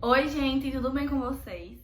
Oi, gente, tudo bem com vocês?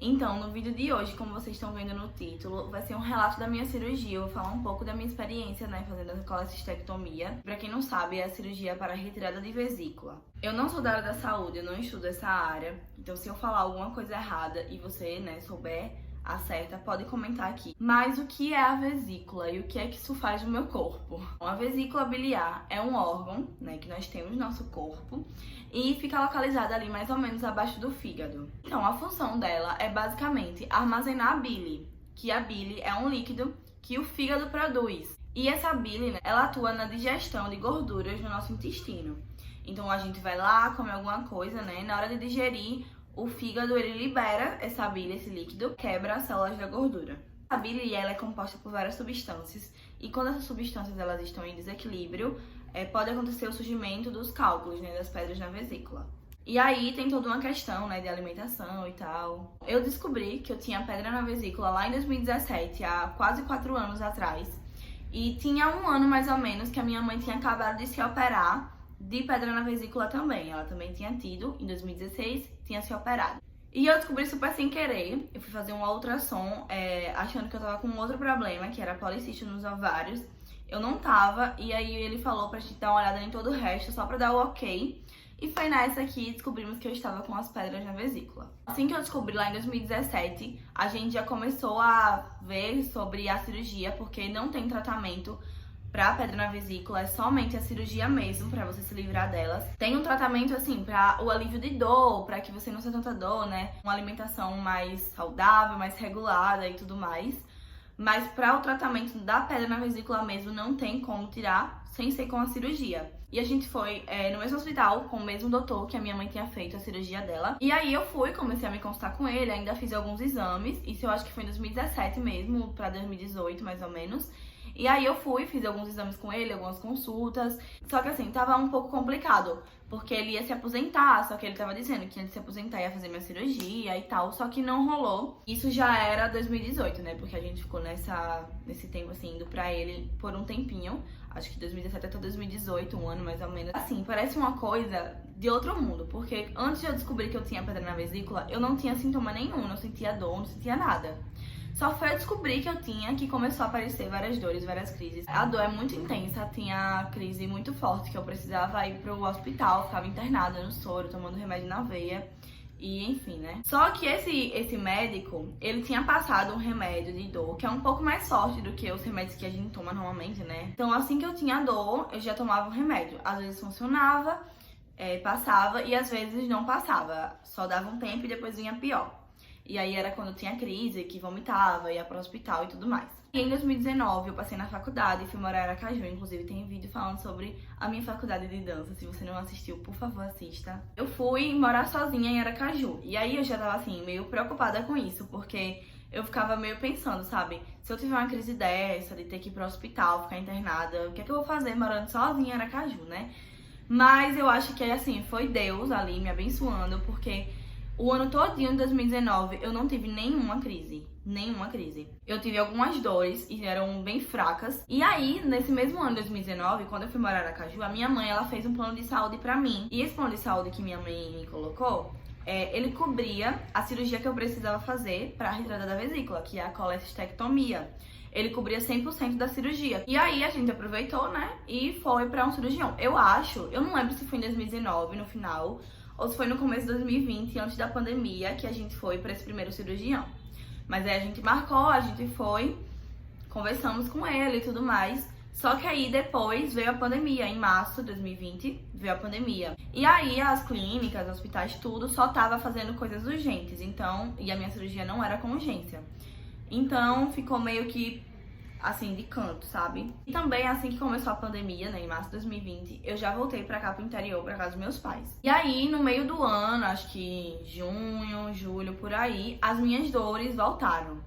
Então, no vídeo de hoje, como vocês estão vendo no título, vai ser um relato da minha cirurgia. Eu vou falar um pouco da minha experiência, fazendo a colecistectomia. Pra quem não sabe, é a cirurgia para a retirada de vesícula. Eu não sou da área da saúde, eu não estudo essa área. Então, se eu falar alguma coisa errada e você, souber acerta, pode comentar aqui. Mas o que é a vesícula e o que é que isso faz no meu corpo? A vesícula biliar é um órgão, que nós temos no nosso corpo e fica localizada ali mais ou menos abaixo do fígado. Então, a função dela é basicamente armazenar a bile, que a bile é um líquido que o fígado produz. E essa bile, ela atua na digestão de gorduras no nosso intestino. Então, a gente vai lá, come alguma coisa, na hora de digerir, o fígado ele libera essa bile, esse líquido, quebra as células da gordura. A bile ela é composta por várias substâncias e quando essas substâncias elas estão em desequilíbrio, pode acontecer o surgimento dos cálculos, das pedras na vesícula. E aí tem toda uma questão, de alimentação e tal. Eu descobri que eu tinha pedra na vesícula lá em 2017, há quase 4 anos atrás. E tinha um ano mais ou menos que a minha mãe tinha acabado de se operar de pedra na vesícula também. Ela também tinha tido, em 2016, tinha se operado. E eu descobri super sem querer. Eu fui fazer um ultrassom, achando que eu tava com outro problema, que era policístite nos ovários. Eu não tava, e aí ele falou pra gente dar uma olhada em todo o resto, só pra dar o ok. E foi nessa que descobrimos que eu estava com as pedras na vesícula. Assim que eu descobri lá em 2017, a gente já começou a ver sobre a cirurgia, porque não tem tratamento pra pedra na vesícula, é somente a cirurgia mesmo, pra você se livrar delas. Tem um tratamento, assim, pra o alívio de dor, pra que você não sinta tanta dor, Uma alimentação mais saudável, mais regulada e tudo mais. Mas pra o tratamento da pedra na vesícula mesmo, não tem como tirar sem ser com a cirurgia. E a gente foi no mesmo hospital, com o mesmo doutor que a minha mãe tinha feito a cirurgia dela. E aí eu fui, comecei a me consultar com ele, ainda fiz alguns exames. Isso eu acho que foi em 2017 mesmo, pra 2018 mais ou menos. E aí eu fui, fiz alguns exames com ele, algumas consultas. Só que assim, tava um pouco complicado, porque ele ia se aposentar, só que ele tava dizendo que ia se aposentar, ia fazer minha cirurgia e tal, só que não rolou. Isso já era 2018, porque a gente ficou nesse tempo assim, indo pra ele por um tempinho. Acho que 2017 até 2018, um ano mais ou menos. Assim, parece uma coisa de outro mundo, porque antes de eu descobrir que eu tinha pedra na vesícula, eu não tinha sintoma nenhum, não sentia dor, não sentia nada. Só foi eu descobrir que eu tinha que começou a aparecer várias dores, várias crises. A dor é muito intensa, tinha crise muito forte que eu precisava ir pro hospital, ficava internada no soro, tomando remédio na veia. E enfim, Só que esse médico, ele tinha passado um remédio de dor que é um pouco mais forte do que os remédios que a gente toma normalmente, Então assim que eu tinha dor, eu já tomava o remédio. Às vezes funcionava, passava e às vezes não passava. Só dava um tempo e depois vinha pior. E aí era quando eu tinha crise, que vomitava, ia pro hospital e tudo mais. E em 2019 eu passei na faculdade e fui morar em Aracaju. Inclusive tem vídeo falando sobre a minha faculdade de dança. Se você não assistiu, por favor, assista. Eu fui morar sozinha em Aracaju. E aí eu já tava assim, meio preocupada com isso, porque eu ficava meio pensando, sabe? Se eu tiver uma crise dessa, de ter que ir pro hospital, ficar internada, o que é que eu vou fazer morando sozinha em Aracaju, Mas eu acho que assim, foi Deus ali me abençoando, porque o ano todinho de 2019 eu não tive nenhuma crise. Nenhuma crise. Eu tive algumas dores e eram bem fracas. E aí, nesse mesmo ano de 2019, quando eu fui morar em Aracaju, a minha mãe, ela fez um plano de saúde pra mim. E esse plano de saúde que minha mãe me colocou, ele cobria a cirurgia que eu precisava fazer pra retirada da vesícula, que é a colecistectomia. Ele cobria 100% da cirurgia. E aí a gente aproveitou, e foi pra um cirurgião. Eu não lembro se foi em 2019, no final, ou se foi no começo de 2020, antes da pandemia, que a gente foi pra esse primeiro cirurgião. Mas aí a gente marcou, a gente foi, conversamos com ele e tudo mais. Só que aí depois veio a pandemia, em março de 2020 veio a pandemia. E aí as clínicas, hospitais, tudo só tava fazendo coisas urgentes, então, e a minha cirurgia não era com urgência. Então ficou meio que assim, de canto, sabe? E também, assim que começou a pandemia, em março de 2020, eu já voltei pra cá pro interior, pra casa dos meus pais. E aí, no meio do ano, acho que junho, julho, por aí, as minhas dores voltaram.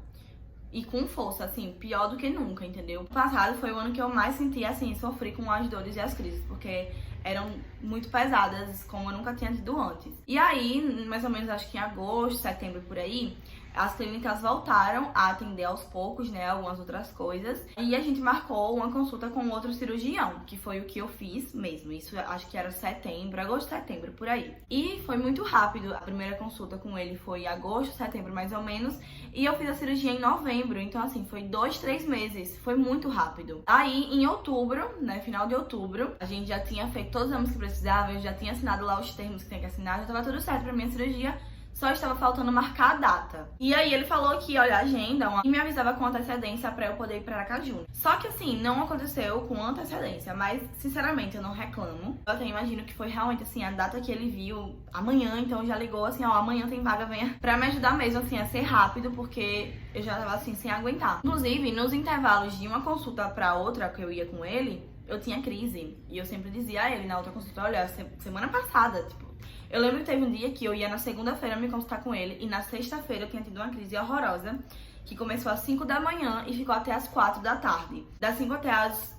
E com força, assim, pior do que nunca, entendeu? O passado foi o ano que eu mais senti, assim, sofri com as dores e as crises, porque eram muito pesadas, como eu nunca tinha tido antes. E aí, mais ou menos, acho que em agosto, setembro, por aí, As clínicas voltaram a atender aos poucos, né, algumas outras coisas. E a gente marcou uma consulta com outro cirurgião, que foi o que eu fiz mesmo. Isso acho que era setembro, agosto, setembro, por aí. E foi muito rápido. A primeira consulta com ele foi em agosto, setembro, mais ou menos. E eu fiz a cirurgia em novembro. Então, assim, foi 2, 3 meses. Foi muito rápido. Aí, em outubro, né, final de outubro, a gente já tinha feito todos os exames que precisava. Eu já tinha assinado lá os termos que tinha que assinar. Já tava tudo certo pra minha cirurgia. Só estava faltando marcar a data. E aí ele falou que, olha, a agenda e me avisava com antecedência pra eu poder ir pra Aracaju. Só que assim, não aconteceu com antecedência, mas sinceramente eu não reclamo. Eu até imagino que foi realmente assim, a data que ele viu amanhã, então já ligou assim, ó, amanhã tem vaga, venha. Pra me ajudar mesmo assim a ser rápido, porque eu já tava assim, sem aguentar. Inclusive, nos intervalos de uma consulta pra outra que eu ia com ele, eu tinha crise. E eu sempre dizia a ele na outra consulta, olha, semana passada, tipo, eu lembro que teve um dia que eu ia na segunda-feira me consultar com ele e na sexta-feira eu tinha tido uma crise horrorosa que começou às 5 da manhã e ficou até às 4 da tarde. Das 5 até às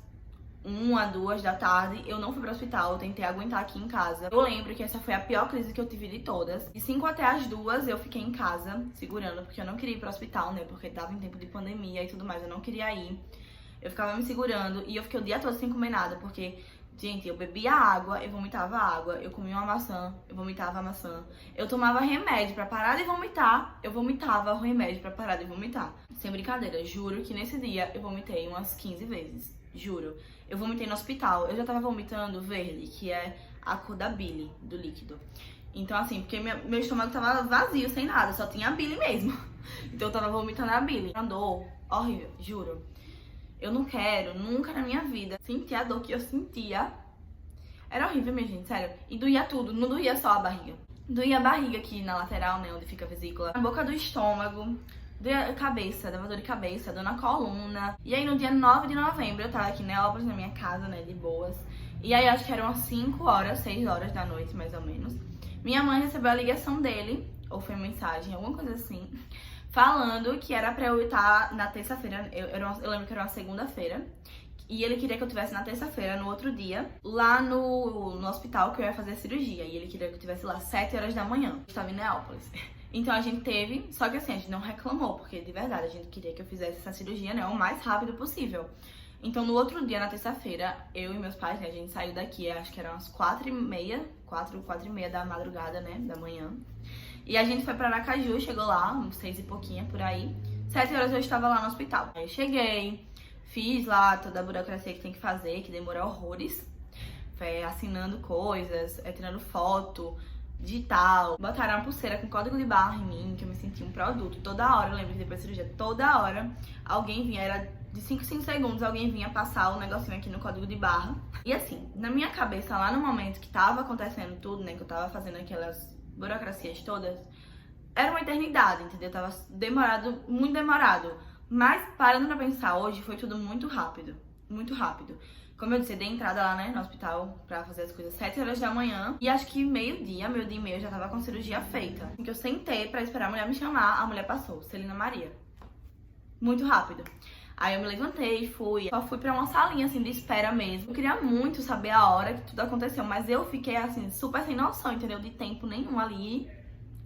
1 a 2 da tarde eu não fui pro hospital, eu tentei aguentar aqui em casa. Eu lembro que essa foi a pior crise que eu tive de todas. De 5 até às 2 eu fiquei em casa segurando, porque eu não queria ir pro hospital, né, porque tava em tempo de pandemia e tudo mais, eu não queria ir. Eu ficava me segurando e eu fiquei o dia todo sem comer nada, porque... gente, eu bebia água, eu vomitava água, eu comia uma maçã, eu vomitava a maçã. Eu tomava remédio pra parar de vomitar, eu vomitava o remédio pra parar de vomitar. Sem brincadeira, juro que nesse dia eu vomitei umas 15 vezes, juro. Eu vomitei no hospital, eu já tava vomitando verde, que é a cor da bile, do líquido. Então assim, porque meu estômago tava vazio, sem nada, só tinha a bile mesmo. Então eu tava vomitando a bile. Uma dor horrível, juro. Eu não quero, nunca na minha vida, sentir a dor que eu sentia. Era horrível, minha gente, sério. E doía tudo, não doía só a barriga. Doía a barriga aqui na lateral, né, onde fica a vesícula. Na boca do estômago, doía a cabeça, dava dor de cabeça, dor na coluna. E aí no dia 9 de novembro eu tava aqui em Neópolis, na minha casa, né, de boas. E aí acho que eram umas 5 horas, 6 horas da noite, mais ou menos. Minha mãe recebeu a ligação dele, ou foi mensagem, alguma coisa assim, falando que era pra eu estar na terça-feira, eu lembro que era uma segunda-feira, e ele queria que eu estivesse na terça-feira, no outro dia, lá no hospital que eu ia fazer a cirurgia, e ele queria que eu estivesse lá 7 horas da manhã, eu estava em Neópolis. Então a gente teve, só que assim, a gente não reclamou, porque de verdade a gente queria que eu fizesse essa cirurgia, né, o mais rápido possível. Então no outro dia, na terça-feira, eu e meus pais, né, a gente saiu daqui, acho que eram umas 4h30, 4h30 da madrugada, né, da manhã. E a gente foi pra Aracaju, chegou lá, uns 6 e pouquinho, por aí. 7 horas eu estava lá no hospital. Aí eu cheguei, fiz lá toda a burocracia que tem que fazer, que demora horrores. Foi assinando coisas, tirando foto, digital. Botaram uma pulseira com código de barra em mim, que eu me senti um produto. Toda hora, eu lembro que depois da cirurgia, toda hora alguém vinha, era de 5 em 5 segundos, alguém vinha passar o negocinho aqui no código de barra. E assim, na minha cabeça, lá no momento que tava acontecendo tudo, né, que eu tava fazendo aquelas burocracias todas, era uma eternidade, entendeu? Tava demorado, muito demorado. Mas parando pra pensar hoje, foi tudo muito rápido. Muito rápido. Como eu disse, eu dei entrada lá, né, no hospital pra fazer as coisas 7 horas da manhã. E acho que meio-dia e meio, eu já tava com a cirurgia feita. Assim que eu sentei pra esperar a mulher me chamar, a mulher passou, Celina Maria. Muito rápido. Aí eu me levantei, fui. Só fui pra uma salinha, assim, de espera mesmo. Eu queria muito saber a hora que tudo aconteceu, mas eu fiquei, assim, super sem noção, entendeu? De tempo nenhum ali,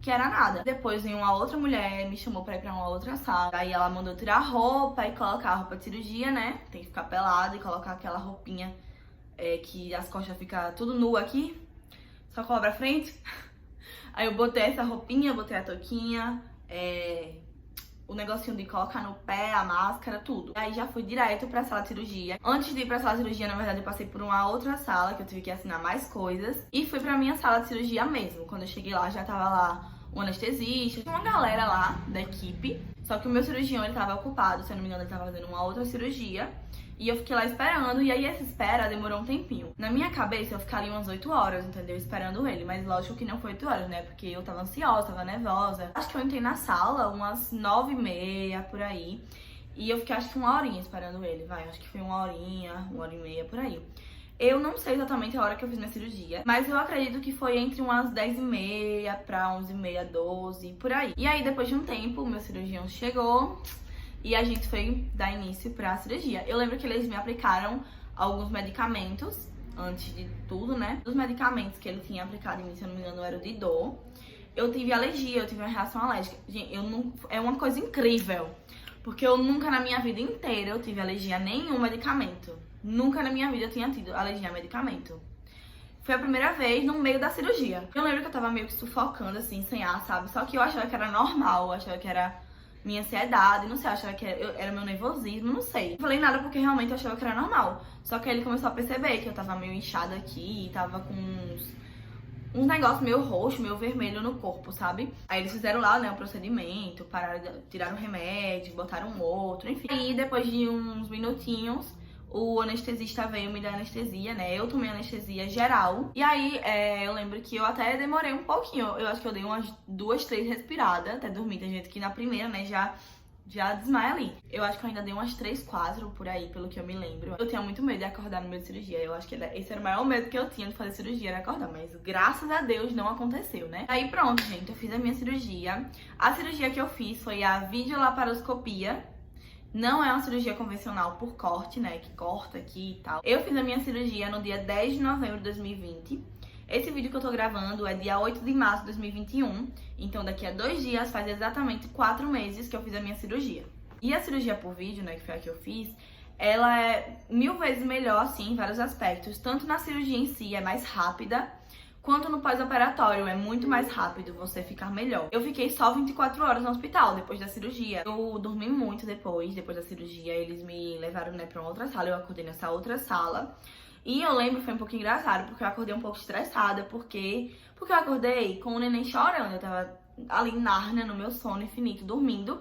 que era nada. Depois veio uma outra mulher, me chamou pra ir pra uma outra sala. Aí ela mandou tirar a roupa e colocar a roupa de cirurgia, né? Tem que ficar pelada e colocar aquela roupinha que as costas ficam tudo nu aqui, só cobra a frente. Aí eu botei essa roupinha, botei a touquinha, o negocinho de colocar no pé, a máscara, tudo. Aí já fui direto pra sala de cirurgia. Antes de ir pra sala de cirurgia, na verdade, eu passei por uma outra sala, que eu tive que assinar mais coisas. E fui pra minha sala de cirurgia mesmo. Quando eu cheguei lá, já tava lá um anestesista, tinha uma galera lá da equipe. Só que o meu cirurgião, ele tava ocupado, se eu não me engano, ele tava fazendo uma outra cirurgia. E eu fiquei lá esperando, e aí essa espera demorou um tempinho. Na minha cabeça, eu ficaria umas 8 horas, entendeu? Esperando ele, mas lógico que não foi 8 horas, né? Porque eu tava ansiosa, tava nervosa. Acho que eu entrei na sala umas 9h30, por aí. E eu fiquei, acho que uma horinha esperando ele, vai. Acho que foi uma hora e meia, por aí. Eu não sei exatamente a hora que eu fiz minha cirurgia, mas eu acredito que foi entre umas 10h30 pra 11h30, 12, por aí. E aí, depois de um tempo, o meu cirurgião chegou e a gente foi dar início pra cirurgia. Eu lembro que eles me aplicaram alguns medicamentos, antes de tudo, né? Os medicamentos que ele tinha aplicado em mim, se eu não me engano, eram de dor. eu tive alergia, eu tive uma reação alérgica. Gente, é uma coisa incrível. Porque eu nunca na minha vida inteira eu tive alergia a nenhum medicamento. Nunca na minha vida eu tinha tido alergia a medicamento. Foi a primeira vez no meio da cirurgia. Eu lembro que eu tava meio que sufocando, assim, sem ar, sabe? Só que eu achava que era normal, eu achava que era minha ansiedade, não sei, eu achava que era meu nervosismo, não sei. Não falei nada porque realmente eu achava que era normal. Só que aí ele começou a perceber que eu tava meio inchada aqui, tava com uns negócios meio roxo, meio vermelho no corpo, sabe? Aí eles fizeram lá, né, o procedimento, tiraram o remédio, botaram um outro, enfim. Aí depois de uns minutinhos, o anestesista veio me dar anestesia, né? Eu tomei anestesia geral. E aí, eu lembro que eu até demorei um pouquinho. Eu acho que eu dei umas 2, 3 respiradas até dormir. Tem gente que na primeira, né, já desmaia ali. Eu acho que eu ainda dei umas 3, 4 por aí, pelo que eu me lembro. Eu tinha muito medo de acordar no meio de cirurgia. Eu acho que esse era o maior medo que eu tinha de fazer cirurgia, era acordar. Mas graças a Deus não aconteceu, né? Aí pronto, gente, eu fiz a minha cirurgia. A cirurgia que eu fiz foi a videolaparoscopia. Não é uma cirurgia convencional por corte, né? Que corta aqui e tal. Eu fiz a minha cirurgia no dia 10 de novembro de 2020. Esse vídeo que eu tô gravando é dia 8 de março de 2021. Então daqui a 2 dias faz exatamente 4 meses que eu fiz a minha cirurgia. E a cirurgia por vídeo, né? Que foi a que eu fiz. Ela é 1000 vezes melhor, assim, em vários aspectos. Tanto na cirurgia em si é mais rápida, quanto no pós-operatório, é muito mais rápido você ficar melhor. Eu fiquei só 24 horas no hospital depois da cirurgia. Eu dormi muito depois da cirurgia. Eles me levaram, né, pra uma outra sala. Eu acordei nessa outra sala. E eu lembro, foi um pouco engraçado, porque eu acordei um pouco estressada. Porque eu acordei com o neném chorando. Eu tava ali em Nárnia, no meu sono infinito, dormindo.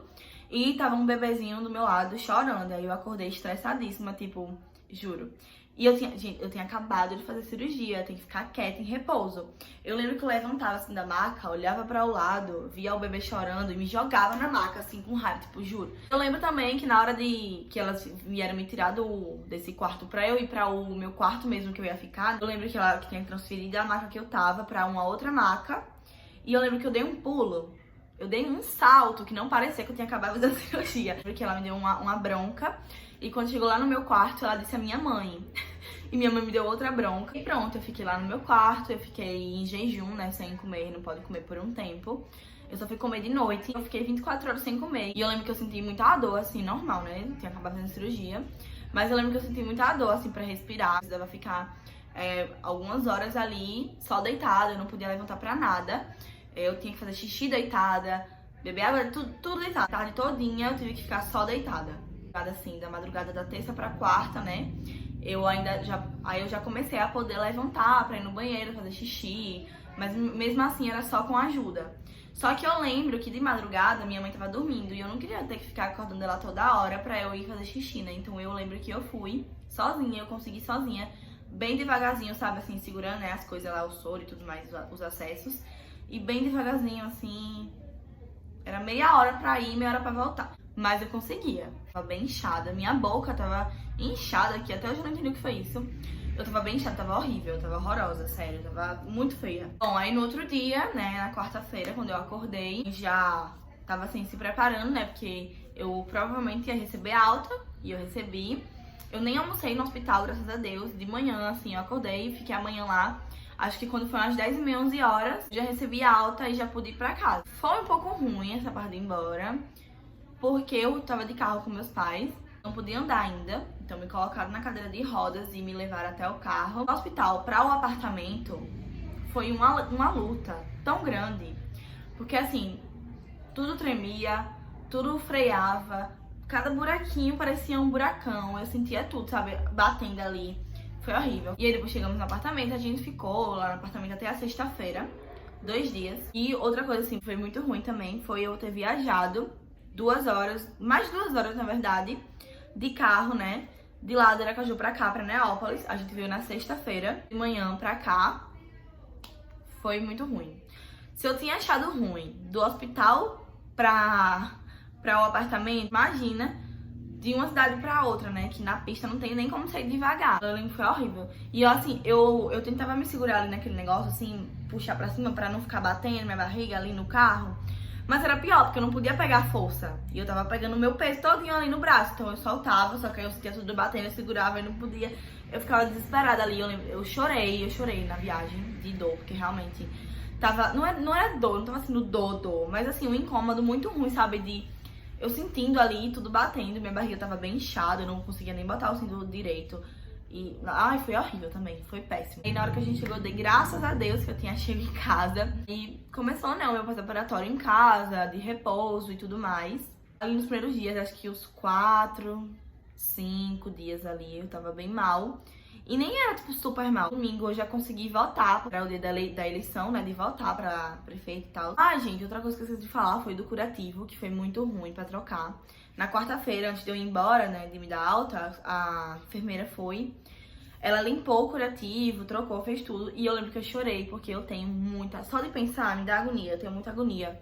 E tava um bebezinho do meu lado chorando. Aí eu acordei estressadíssima, tipo, juro. E eu tinha acabado de fazer cirurgia, eu tenho que ficar quieta, em repouso. Eu lembro que eu levantava assim da maca, olhava para o lado, via o bebê chorando e me jogava na maca, assim, com raiva, tipo, juro. Eu lembro também que na hora que elas vieram me tirar desse quarto pra eu ir pra o meu quarto mesmo que eu ia ficar, eu lembro que ela tinha transferido a maca que eu tava pra uma outra maca. E eu lembro que eu dei um pulo. Eu dei um salto que não parecia que eu tinha acabado da cirurgia. Porque ela me deu uma bronca. E quando chegou lá no meu quarto, ela disse a minha mãe. E minha mãe me deu outra bronca. E pronto, eu fiquei lá no meu quarto. Eu fiquei em jejum, né? Sem comer, não pode comer por um tempo. Eu só fui comer de noite. Eu fiquei 24 horas sem comer. E eu lembro que eu senti muita dor, assim, normal, né? Eu tinha acabado fazendo cirurgia. Mas eu lembro que eu senti muita dor, assim, pra respirar. Eu precisava ficar algumas horas ali, só deitada. Eu não podia levantar pra nada. Eu tinha que fazer xixi deitada, beber água, tudo deitada. A tarde todinha eu tive que ficar só deitada. Assim, da madrugada da terça pra quarta, né? Aí eu já comecei a poder levantar pra ir no banheiro, fazer xixi. Mas mesmo assim era só com ajuda. Só que eu lembro que de madrugada minha mãe tava dormindo e eu não queria ter que ficar acordando ela toda hora pra eu ir fazer xixi, né? Então eu lembro que eu fui sozinha, eu consegui sozinha, bem devagarzinho, sabe? Assim, segurando, né, as coisas lá, o soro e tudo mais, os acessos. E bem devagarzinho, assim, era meia hora pra ir, meia hora pra voltar. Mas eu conseguia. Tava bem inchada, minha boca tava inchada aqui, até hoje eu não entendi o que foi isso. Eu tava bem inchada, tava horrível, tava horrorosa, sério, tava muito feia. Bom, aí no outro dia, né, na quarta-feira, quando eu acordei, já tava assim, se preparando, né, porque eu provavelmente ia receber alta, e eu recebi. Eu nem almocei no hospital, graças a Deus, de manhã, assim, eu acordei, fiquei a manhã lá. Acho que quando foi umas 10h30, 11 horas, já recebi alta e já pude ir pra casa. Foi um pouco ruim essa parte de ir embora, porque eu tava de carro com meus pais, não podia andar ainda, então me colocaram na cadeira de rodas e me levaram até o carro. Do hospital para o apartamento foi uma luta tão grande, porque assim, tudo tremia, tudo freava, cada buraquinho parecia um buracão, eu sentia tudo, sabe, batendo ali. Foi horrível. E aí depois chegamos no apartamento, a gente ficou lá no apartamento até a sexta-feira, 2 dias. E outra coisa assim, foi muito ruim também, foi eu ter viajado 2 horas, mais 2 horas na verdade, de carro, né? De lá de Aracaju pra cá, pra Neópolis. A gente veio na sexta-feira, de manhã pra cá. Foi muito ruim. Se eu tinha achado ruim do hospital pra o apartamento, imagina de uma cidade pra outra, né? Que na pista não tem nem como sair devagar. Eu lembro que foi horrível. E assim, eu tentava me segurar ali naquele negócio, assim, puxar pra cima pra não ficar batendo minha barriga ali no carro. Mas era pior, porque eu não podia pegar força. E eu tava pegando o meu peso todinho ali no braço. Então eu soltava, só que aí eu sentia tudo batendo, eu segurava e não podia. Eu ficava desesperada ali. Eu chorei na viagem de dor, porque realmente Não era dor, não tava sendo dor, mas assim, um incômodo muito ruim, sabe? De eu sentindo ali, tudo batendo, minha barriga tava bem inchada, eu não conseguia nem botar o cinto direito. E, ai, foi horrível também, foi péssimo. E na hora que a gente chegou, eu dei graças a Deus que eu tinha chego em casa. E começou, né, o meu pós-operatório em casa, de repouso e tudo mais. Ali nos primeiros dias, acho que os 4, 5 dias ali, eu tava bem mal. E nem era, tipo, super mal. Domingo eu já consegui voltar para o dia da eleição, né? De voltar pra prefeito e tal. Ah, gente, outra coisa que eu esqueci de falar foi do curativo, que foi muito ruim pra trocar. Na quarta-feira, antes de eu ir embora, né? De me dar alta, a enfermeira foi. Ela limpou o curativo, trocou, fez tudo. E eu lembro que eu chorei, porque eu tenho muita... Só de pensar, me dá agonia. Eu tenho muita agonia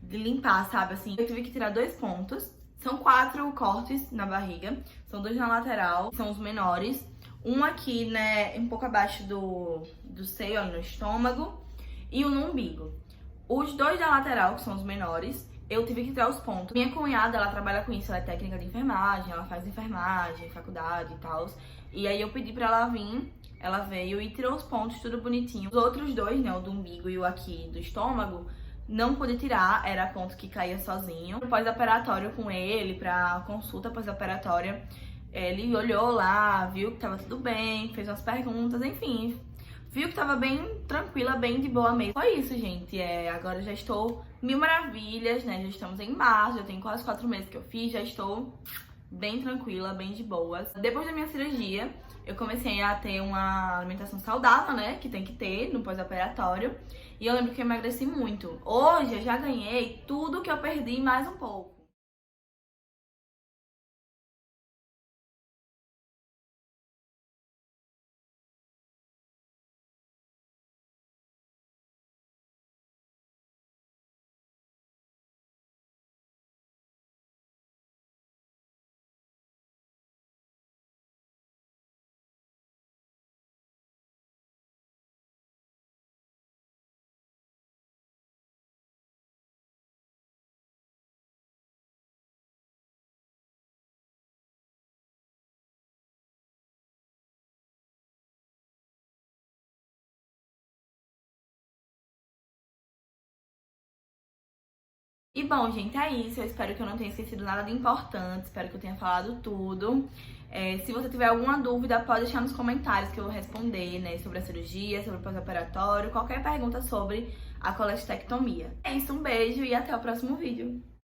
de limpar, sabe? Assim, eu tive que tirar 2 pontos. São 4 cortes na barriga. São 2 na lateral, são os menores. Um aqui, né, um pouco abaixo do seio, ali no estômago, e um no umbigo. Os 2 da lateral, que são os menores, eu tive que tirar os pontos. Minha cunhada, ela trabalha com isso, ela é técnica de enfermagem, ela faz enfermagem, faculdade e tal. E aí eu pedi pra ela vir, ela veio e tirou os pontos, tudo bonitinho. Os outros 2, né, o do umbigo e o aqui do estômago, não pude tirar, era ponto que caía sozinho. Pós-operatório com ele, pra consulta pós-operatória, ele olhou lá, viu que tava tudo bem, fez umas perguntas, enfim. Viu que tava bem tranquila, bem de boa mesmo. Foi isso, gente. Agora já estou mil maravilhas, né? Já estamos em março, já tem quase 4 meses que eu fiz, já estou bem tranquila, bem de boas. Depois da minha cirurgia, eu comecei a ter uma alimentação saudável, né? Que tem que ter no pós-operatório. E eu lembro que eu emagreci muito. Hoje eu já ganhei tudo que eu perdi e mais um pouco. E bom, gente, é isso. Eu espero que eu não tenha esquecido nada de importante. Espero que eu tenha falado tudo. Se você tiver alguma dúvida, pode deixar nos comentários que eu vou responder, né? Sobre a cirurgia, sobre o pós-operatório, qualquer pergunta sobre a colestectomia. É isso, um beijo e até o próximo vídeo.